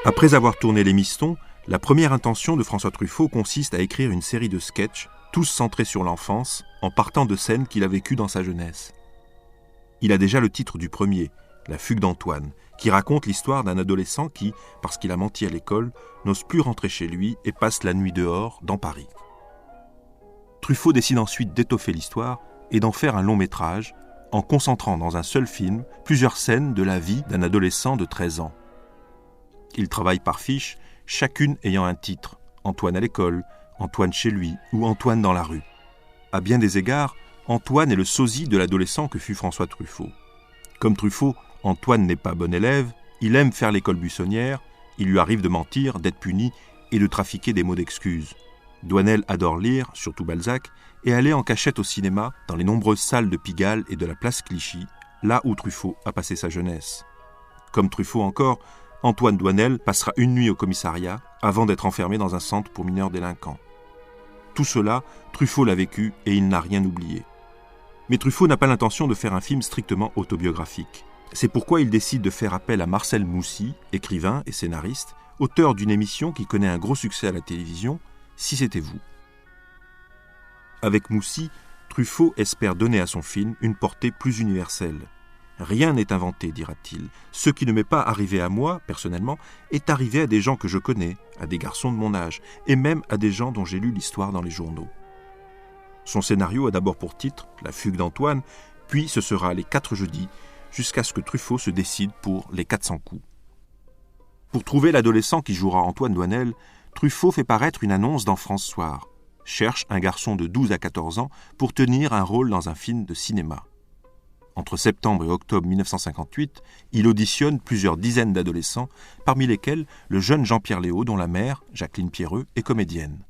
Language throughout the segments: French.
Après avoir tourné Les Mistons, la première intention de François Truffaut consiste à écrire une série de sketchs, tous centrés sur l'enfance, en partant de scènes qu'il a vécues dans sa jeunesse. Il a déjà le titre du premier, La fugue d'Antoine, qui raconte l'histoire d'un adolescent qui, parce qu'il a menti à l'école, n'ose plus rentrer chez lui et passe la nuit dehors, dans Paris. Truffaut décide ensuite d'étoffer l'histoire et d'en faire un long métrage, en concentrant dans un seul film plusieurs scènes de la vie d'un adolescent de 13 ans. Il travaille par fiches, chacune ayant un titre, Antoine à l'école, Antoine chez lui ou Antoine dans la rue. À bien des égards, Antoine est le sosie de l'adolescent que fut François Truffaut. Comme Truffaut, Antoine n'est pas bon élève, il aime faire l'école buissonnière, il lui arrive de mentir, d'être puni et de trafiquer des mots d'excuses. Douanel adore lire, surtout Balzac, et aller en cachette au cinéma dans les nombreuses salles de Pigalle et de la place Clichy, là où Truffaut a passé sa jeunesse. Comme Truffaut encore, Antoine Douanel passera une nuit au commissariat avant d'être enfermé dans un centre pour mineurs délinquants. Tout cela, Truffaut l'a vécu et il n'a rien oublié. Mais Truffaut n'a pas l'intention de faire un film strictement autobiographique. C'est pourquoi il décide de faire appel à Marcel Moussy, écrivain et scénariste, auteur d'une émission qui connaît un gros succès à la télévision, Si c'était vous. Avec Moussy, Truffaut espère donner à son film une portée plus universelle. Rien n'est inventé, dira-t-il. Ce qui ne m'est pas arrivé à moi, personnellement, est arrivé à des gens que je connais, à des garçons de mon âge, et même à des gens dont j'ai lu l'histoire dans les journaux. Son scénario a d'abord pour titre La fugue d'Antoine, puis ce sera Les 4 jeudis, jusqu'à ce que Truffaut se décide pour Les 400 coups. Pour trouver l'adolescent qui jouera Antoine Douanel, Truffaut fait paraître une annonce dans France Soir. Cherche un garçon de 12 à 14 ans pour tenir un rôle dans un film de cinéma. Entre septembre et octobre 1958, il auditionne plusieurs dizaines d'adolescents, parmi lesquels le jeune Jean-Pierre Léaud, dont la mère, Jacqueline Pierreux, est comédienne.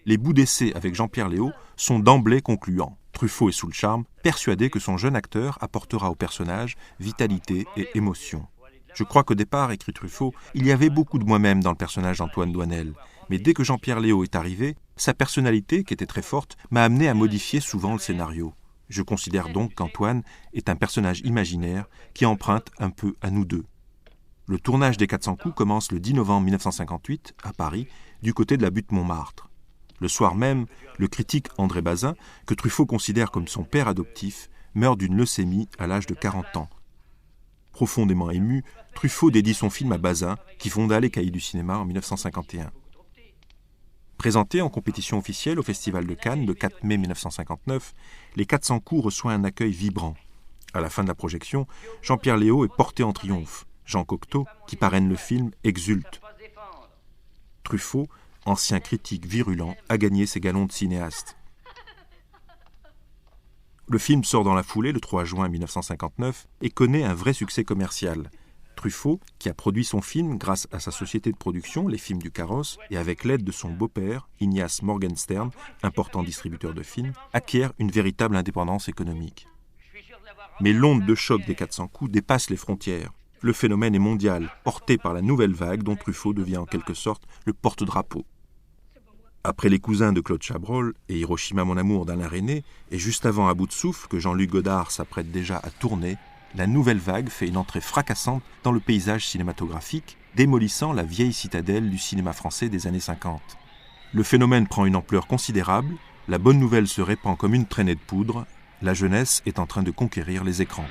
Les bouts d'essai avec Jean-Pierre Léaud sont d'emblée concluants. Truffaut est sous le charme, persuadé que son jeune acteur apportera au personnage vitalité et émotion. Je crois qu'au départ, écrit Truffaut, il y avait beaucoup de moi-même dans le personnage d'Antoine Douanel. Mais dès que Jean-Pierre Léaud est arrivé, sa personnalité, qui était très forte, m'a amené à modifier souvent le scénario. Je considère donc qu'Antoine est un personnage imaginaire qui emprunte un peu à nous deux. Le tournage des 400 coups commence le 10 novembre 1958, à Paris, du côté de la butte Montmartre. Le soir même, le critique André Bazin, que Truffaut considère comme son père adoptif, meurt d'une leucémie à l'âge de 40 ans. Profondément ému, Truffaut dédie son film à Bazin, qui fonda les Cahiers du cinéma en 1951. Présenté en compétition officielle au Festival de Cannes le 4 mai 1959, Les 400 coups reçoit un accueil vibrant. À la fin de la projection, Jean-Pierre Léaud est porté en triomphe. Jean Cocteau, qui parraine le film, exulte. Truffaut, ancien critique virulent, a gagné ses galons de cinéaste. Le film sort dans la foulée le 3 juin 1959 et connaît un vrai succès commercial. Truffaut, qui a produit son film grâce à sa société de production, Les Films du Carrosse, et avec l'aide de son beau-père, Ignace Morgenstern, important distributeur de films, acquiert une véritable indépendance économique. Mais l'onde de choc des 400 coups dépasse les frontières. Le phénomène est mondial, porté par la nouvelle vague dont Truffaut devient en quelque sorte le porte-drapeau. Après Les Cousins de Claude Chabrol et Hiroshima mon amour d'Alain Resnais, et juste avant À bout de souffle que Jean-Luc Godard s'apprête déjà à tourner, la nouvelle vague fait une entrée fracassante dans le paysage cinématographique, démolissant la vieille citadelle du cinéma français des années 50. Le phénomène prend une ampleur considérable, la bonne nouvelle se répand comme une traînée de poudre, la jeunesse est en train de conquérir les écrans.